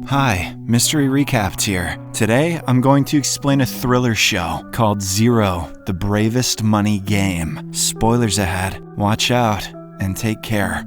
Hi, Mystery Recapped here. Today, I'm going to explain a thriller show called Zero, the Bravest Money Game. Spoilers ahead. Watch out and take care.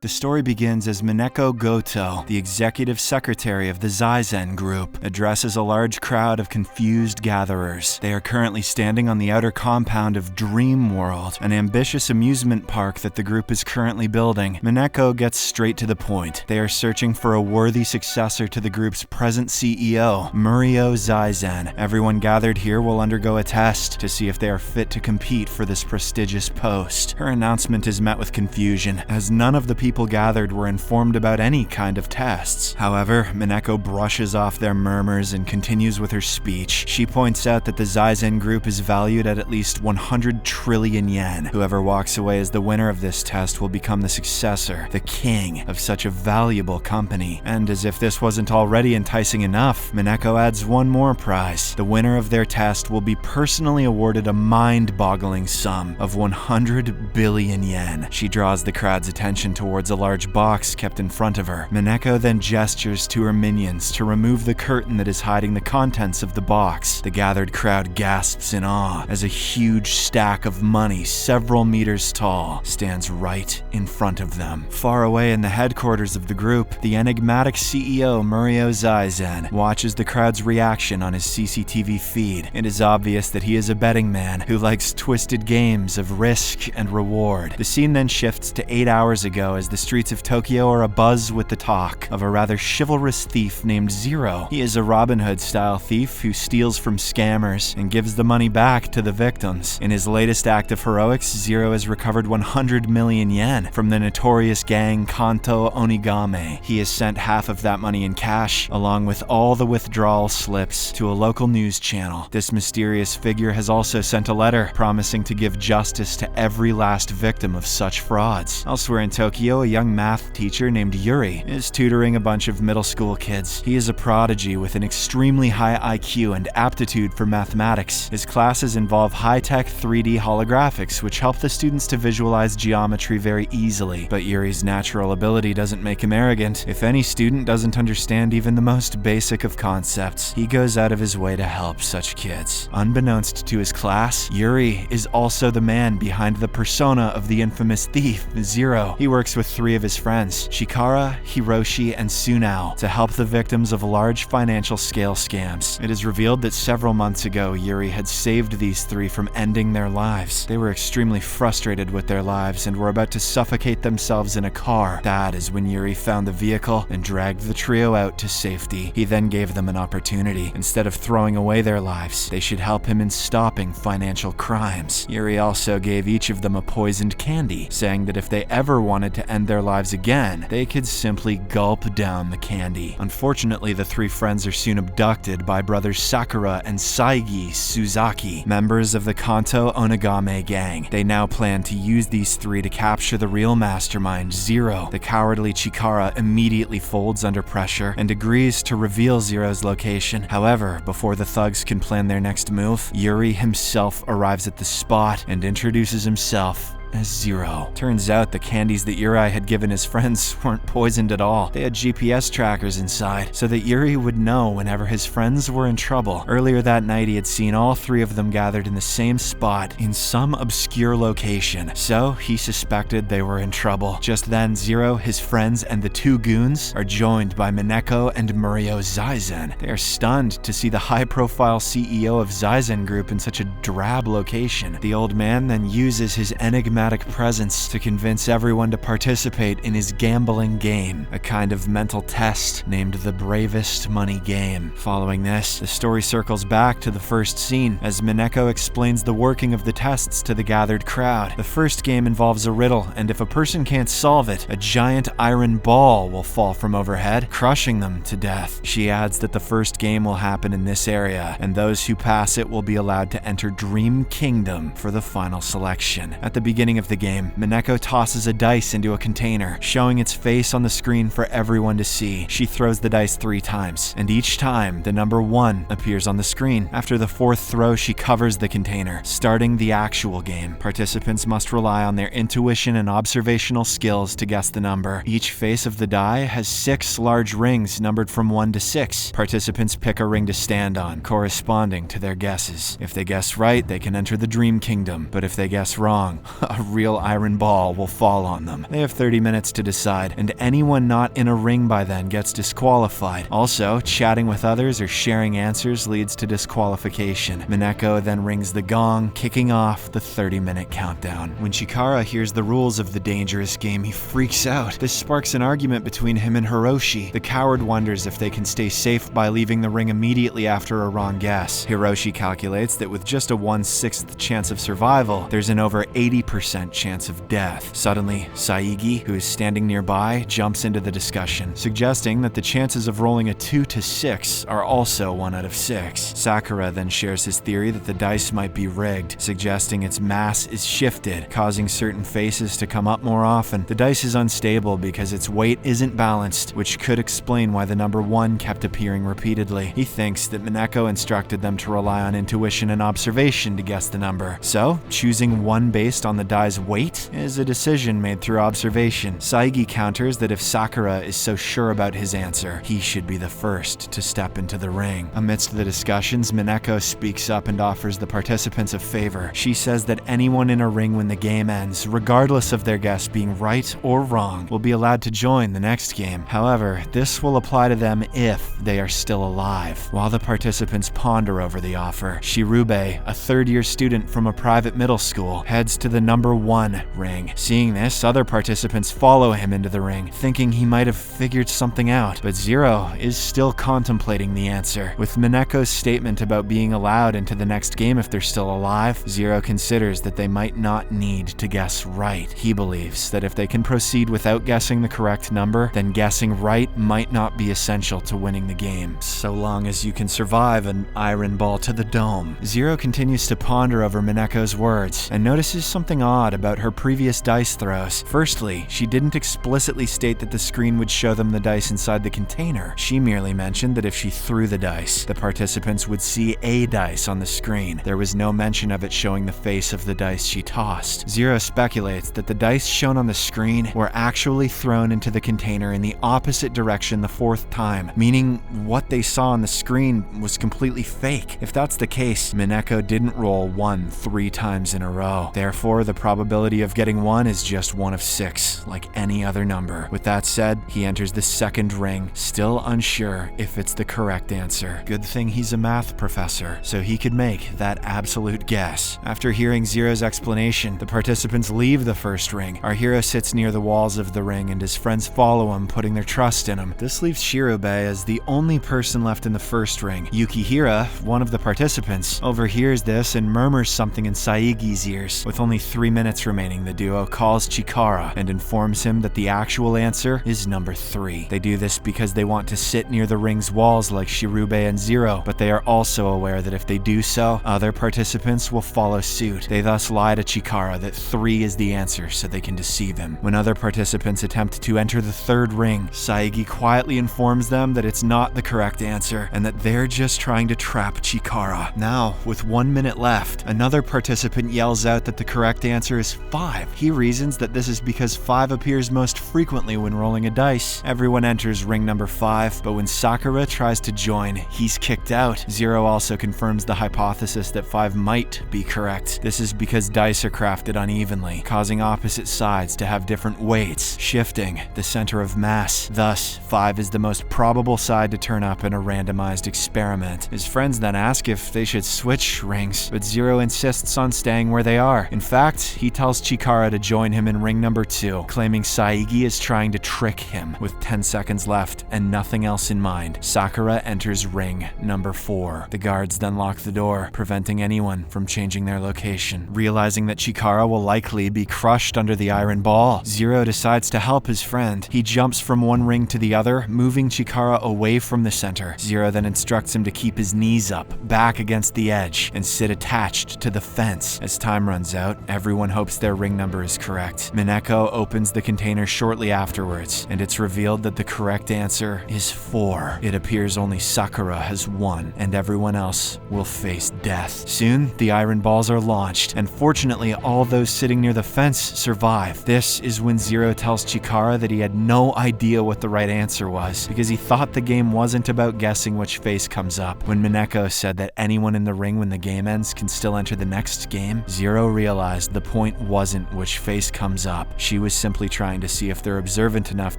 The story begins as Mineko Goto, the executive secretary of the Zaizen Group, addresses a large crowd of confused gatherers. They are currently standing on the outer compound of Dream World, an ambitious amusement park that the group is currently building. Mineko gets straight to the point. They are searching for a worthy successor to the group's present CEO, Murio Zaizen. Everyone gathered here will undergo a test to see if they are fit to compete for this prestigious post. Her announcement is met with confusion, as none of the people gathered were informed about any kind of tests. However, Mineko brushes off their murmurs and continues with her speech. She points out that the Zaizen Group is valued at least 100 trillion yen. Whoever walks away as the winner of this test will become the successor, the king of such a valuable company. And as if this wasn't already enticing enough, Mineko adds one more prize. The winner of their test will be personally awarded a mind-boggling sum of 100 billion yen. She draws the crowd's attention towards a large box kept in front of her. Mineko then gestures to her minions to remove the curtain that is hiding the contents of the box. The gathered crowd gasps in awe as a huge stack of money several meters tall stands right in front of them. Far away in the headquarters of the group, the enigmatic CEO Murio Zaizen watches the crowd's reaction on his CCTV feed. It is obvious that he is a betting man who likes twisted games of risk and reward. The scene then shifts to 8 hours ago as the streets of Tokyo are abuzz with the talk of a rather chivalrous thief named Zero. He is a Robin Hood-style thief who steals from scammers and gives the money back to the victims. In his latest act of heroics, Zero has recovered 100 million yen from the notorious gang Kanto Onigame. He has sent half of that money in cash, along with all the withdrawal slips, to a local news channel. This mysterious figure has also sent a letter promising to give justice to every last victim of such frauds. Elsewhere in Tokyo, a young math teacher named Yuri is tutoring a bunch of middle school kids. He is a prodigy with an extremely high IQ and aptitude for mathematics. His classes involve high-tech 3D holographics, which help the students to visualize geometry very easily. But Yuri's natural ability doesn't make him arrogant. If any student doesn't understand even the most basic of concepts, he goes out of his way to help such kids. Unbeknownst to his class, Yuri is also the man behind the persona of the infamous thief, Zero. He works with three of his friends, Shikara, Hiroshi, and Sunao, to help the victims of large financial scale scams. It is revealed that several months ago, Yuri had saved these three from ending their lives. They were extremely frustrated with their lives and were about to suffocate themselves in a car. That is when Yuri found the vehicle and dragged the trio out to safety. He then gave them an opportunity. Instead of throwing away their lives, they should help him in stopping financial crimes. Yuri also gave each of them a poisoned candy, saying that if they ever wanted to end their lives again, they could simply gulp down the candy. Unfortunately, the three friends are soon abducted by brothers Sakura and Saigi Suzaki, members of the Kanto Onigame gang. They now plan to use these three to capture the real mastermind, Zero. The cowardly Chikara immediately folds under pressure and agrees to reveal Zero's location. However, before the thugs can plan their next move, Yuri himself arrives at the spot and introduces himself as Zero. Turns out the candies that Yuri had given his friends weren't poisoned at all. They had GPS trackers inside, so that Yuri would know whenever his friends were in trouble. Earlier that night, he had seen all three of them gathered in the same spot in some obscure location, so he suspected they were in trouble. Just then, Zero, his friends, and the two goons are joined by Mineko and Murio Zaizen. They are stunned to see the high-profile CEO of Zaizen Group in such a drab location. The old man then uses his enigmatic presence to convince everyone to participate in his gambling game, a kind of mental test named the Bravest Money Game. Following this, the story circles back to the first scene as Mineko explains the working of the tests to the gathered crowd. The first game involves a riddle, and if a person can't solve it, a giant iron ball will fall from overhead, crushing them to death. She adds that the first game will happen in this area, and those who pass it will be allowed to enter Dream Kingdom for the final selection. At the beginning beginning of the game, Mineko tosses a dice into a container, showing its face on the screen for everyone to see. She throws the dice 3 times, and each time, the number 1 appears on the screen. After the 4th throw, she covers the container, starting the actual game. Participants must rely on their intuition and observational skills to guess the number. Each face of the die has 6 large rings numbered from 1 to 6. Participants pick a ring to stand on, corresponding to their guesses. If they guess right, they can enter the Dream Kingdom, but if they guess wrong, a real iron ball will fall on them. They have 30 minutes to decide, and anyone not in a ring by then gets disqualified. Also, chatting with others or sharing answers leads to disqualification. Mineko then rings the gong, kicking off the 30-minute countdown. When Chikara hears the rules of the dangerous game, he freaks out. This sparks an argument between him and Hiroshi. The coward wonders if they can stay safe by leaving the ring immediately after a wrong guess. Hiroshi calculates that with just a 1/6 chance of survival, there's an over 80% chance of death. Suddenly, Saigi, who is standing nearby, jumps into the discussion, suggesting that the chances of rolling a 2 to 6 are also 1 out of 6. Sakura then shares his theory that the dice might be rigged, suggesting its mass is shifted, causing certain faces to come up more often. The dice is unstable because its weight isn't balanced, which could explain why the number 1 kept appearing repeatedly. He thinks that Mineko instructed them to rely on intuition and observation to guess the number. So, choosing 1 based on the die's weight is a decision made through observation. Saigi counters that if Sakura is so sure about his answer, he should be the first to step into the ring. Amidst the discussions, Mineko speaks up and offers the participants a favor. She says that anyone in a ring when the game ends, regardless of their guess being right or wrong, will be allowed to join the next game. However, this will apply to them if they are still alive. While the participants ponder over the offer, Shirube, a third-year student from a private middle school, heads to the number 1 ring. Seeing this, other participants follow him into the ring, thinking he might have figured something out, but Zero is still contemplating the answer. With Mineko's statement about being allowed into the next game if they're still alive, Zero considers that they might not need to guess right. He believes that if they can proceed without guessing the correct number, then guessing right might not be essential to winning the game, so long as you can survive an iron ball to the dome. Zero continues to ponder over Mineko's words and notices something odd about her previous dice throws. Firstly, she didn't explicitly state that the screen would show them the dice inside the container. She merely mentioned that if she threw the dice, the participants would see a dice on the screen. There was no mention of it showing the face of the dice she tossed. Zero speculates that the dice shown on the screen were actually thrown into the container in the opposite direction the 4th time, meaning what they saw on the screen was completely fake. If that's the case, Mineko didn't roll 1 3 times in a row. Therefore, the probability of getting 1 is just 1 of 6, like any other number. With that said, he enters the 2nd ring, still unsure if it's the correct answer. Good thing he's a math professor, so he could make that absolute guess. After hearing Zero's explanation, the participants leave the 1st ring. Our hero sits near the walls of the ring and his friends follow him, putting their trust in him. This leaves Shirube as the only person left in the 1st ring. Yukihira, one of the participants, overhears this and murmurs something in Saigi's ears. With only 3 minutes remaining, the duo calls Chikara and informs him that the actual answer is number 3. They do this because they want to sit near the ring's walls like Shirube and Zero, but they are also aware that if they do so, other participants will follow suit. They thus lie to Chikara that 3 is the answer so they can deceive him. When other participants attempt to enter the 3rd ring, Saigi quietly informs them that it's not the correct answer and that they're just trying to trap Chikara. Now, with 1 minute left, another participant yells out that the correct answer is 5. He reasons that this is because 5 appears most frequently when rolling a dice. Everyone enters ring number 5, but when Sakura tries to join, he's kicked out. Zero also confirms the hypothesis that 5 might be correct. This is because dice are crafted unevenly, causing opposite sides to have different weights, shifting the center of mass. Thus, 5 is the most probable side to turn up in a randomized experiment. His friends then ask if they should switch rings, but Zero insists on staying where they are. In fact, he tells Chikara to join him in ring number 2, claiming Saigi is trying to trick him. With 10 seconds left and nothing else in mind, Sakura enters ring number 4. The guards then lock the door, preventing anyone from changing their location. Realizing that Chikara will likely be crushed under the iron ball, Zero decides to help his friend. He jumps from one ring to the other, moving Chikara away from the center. Zero then instructs him to keep his knees up, back against the edge, and sit attached to the fence. As time runs out, everyone everyone hopes their ring number is correct. Mineko opens the container shortly afterwards, and it's revealed that the correct answer is 4. It appears only Sakura has won, and everyone else will face death. Soon, the iron balls are launched, and fortunately, all those sitting near the fence survive. This is when Zero tells Chikara that he had no idea what the right answer was, because he thought the game wasn't about guessing which face comes up. When Mineko said that anyone in the ring when the game ends can still enter the next game, Zero realized the point wasn't which face comes up. She was simply trying to see if they're observant enough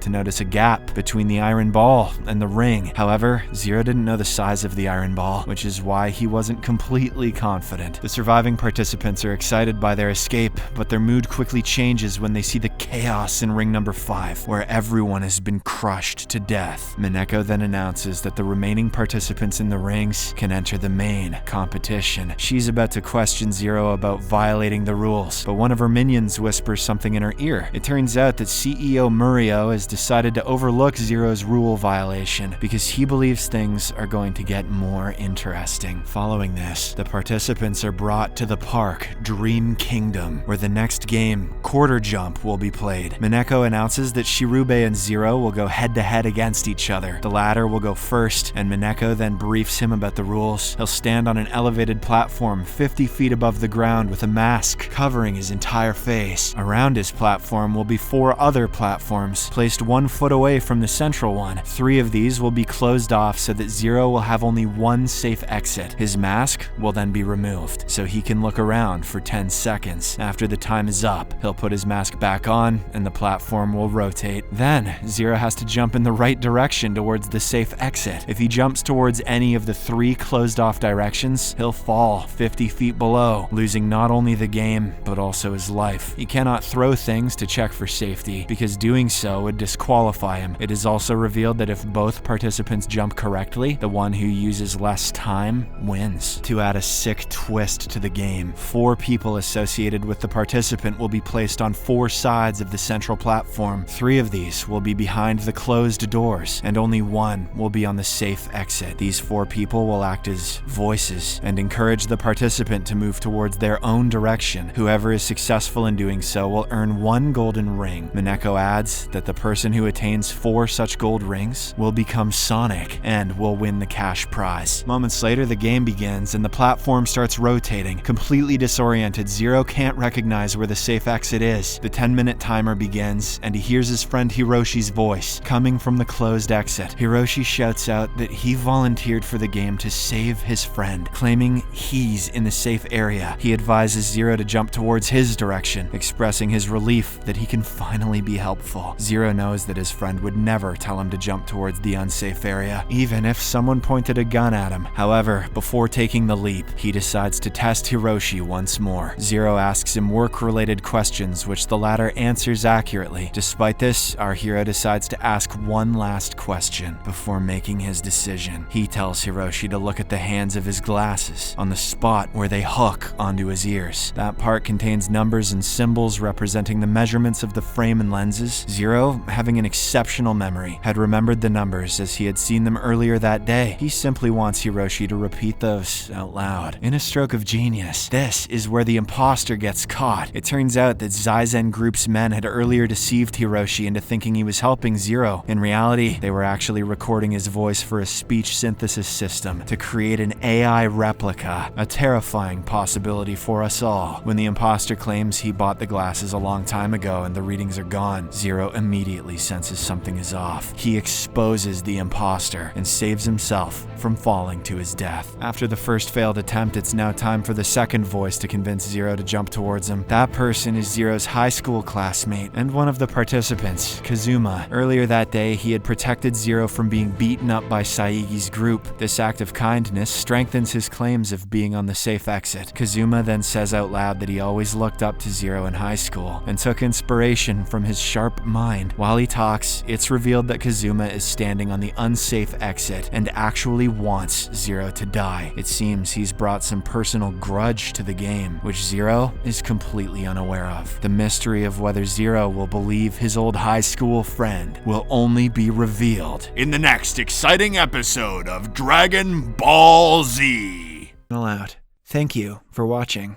to notice a gap between the iron ball and the ring. However, Zero didn't know the size of the iron ball, which is why he wasn't completely confident. The surviving participants are excited by their escape, but their mood quickly changes when they see the chaos in ring number 5, where everyone has been crushed to death. Mineko then announces that the remaining participants in the rings can enter the main competition. She's about to question Zero about violating the rules, but one of her minions whispers something in her ear. It turns out that CEO Murio has decided to overlook Zero's rule violation because he believes things are going to get more interesting. Following this, the participants are brought to the park, Dream Kingdom, where the next game, Quarter Jump, will be played. Mineko announces that Shirube and Zero will go head-to-head against each other. The latter will go first, and Mineko then briefs him about the rules. He'll stand on an elevated platform 50 feet above the ground with a mask covering his entire face. Around his platform will be 4 other platforms, placed 1 foot away from the central one. 3 of these will be closed off so that Zero will have only one safe exit. His mask will then be removed, so he can look around for 10 seconds. After the time is up, he'll put his mask back on, and the platform will rotate. Then, Zero has to jump in the right direction towards the safe exit. If he jumps towards any of the 3 closed-off directions, he'll fall 50 feet below, losing not only the game, but also his life. He cannot throw things to check for safety, because doing so would disqualify him. It is also revealed that if both participants jump correctly, the one who uses less time wins. To add a sick twist to the game, 4 people associated with the participant will be placed on 4 sides of the central platform. 3 of these will be behind the closed doors, and only 1 will be on the safe exit. These 4 people will act as voices and encourage the participant to move towards their own direction. Whoever is successful in doing so will earn 1 golden ring. Mineko adds that the person who attains 4 such gold rings will become Sonic and will win the cash prize. Moments later, the game begins and the platform starts rotating. Completely disoriented, Zero can't recognize where the safe exit is. The 10-minute timer begins, and he hears his friend Hiroshi's voice coming from the closed exit. Hiroshi shouts out that he volunteered for the game to save his friend, claiming he's in the safe area. He advises Zero to jump towards his direction, expressing his relief that he can finally be helpful. Zero knows that his friend would never tell him to jump towards the unsafe area, even if someone pointed a gun at him. However, before taking the leap, he decides to test Hiroshi once more. Zero asks him work-related questions, which the latter answers accurately. Despite this, our hero decides to ask one last question before making his decision. He tells Hiroshi to look at the hands of his glasses, on the spot where they hook onto his ears. That part contains numbers and symbols representing the measurements of the frame and lenses. Zero, having an exceptional memory, had remembered the numbers as he had seen them earlier that day. He simply wants Hiroshi to repeat those out loud. In a stroke of genius, this is where the imposter gets caught. It turns out that Zaizen Group's men had earlier deceived Hiroshi into thinking he was helping Zero. In reality, they were actually recording his voice for a speech synthesis system to create an AI replica, a terrifying possibility for us all. When the imposter claims he bought the glasses a long time ago and the readings are gone, Zero immediately senses something is off. He exposes the imposter and saves himself from falling to his death. After the first failed attempt, it's now time for the second voice to convince Zero to jump towards him. That person is Zero's high school classmate and one of the participants, Kazuma. Earlier that day, he had protected Zero from being beaten up by Saigi's group. This act of kindness strengthens his claims of being on the safe exit. Kazuma then says out loud that he always looked up to Zero in high school and took inspiration from his sharp mind. While he talks, it's revealed that Kazuma is standing on the unsafe exit and actually wants Zero to die. It seems he's brought some personal grudge to the game, which Zero is completely unaware of. The mystery of whether Zero will believe his old high school friend will only be revealed in the next exciting episode of Dragon Ball Z. Out. Thank you for watching.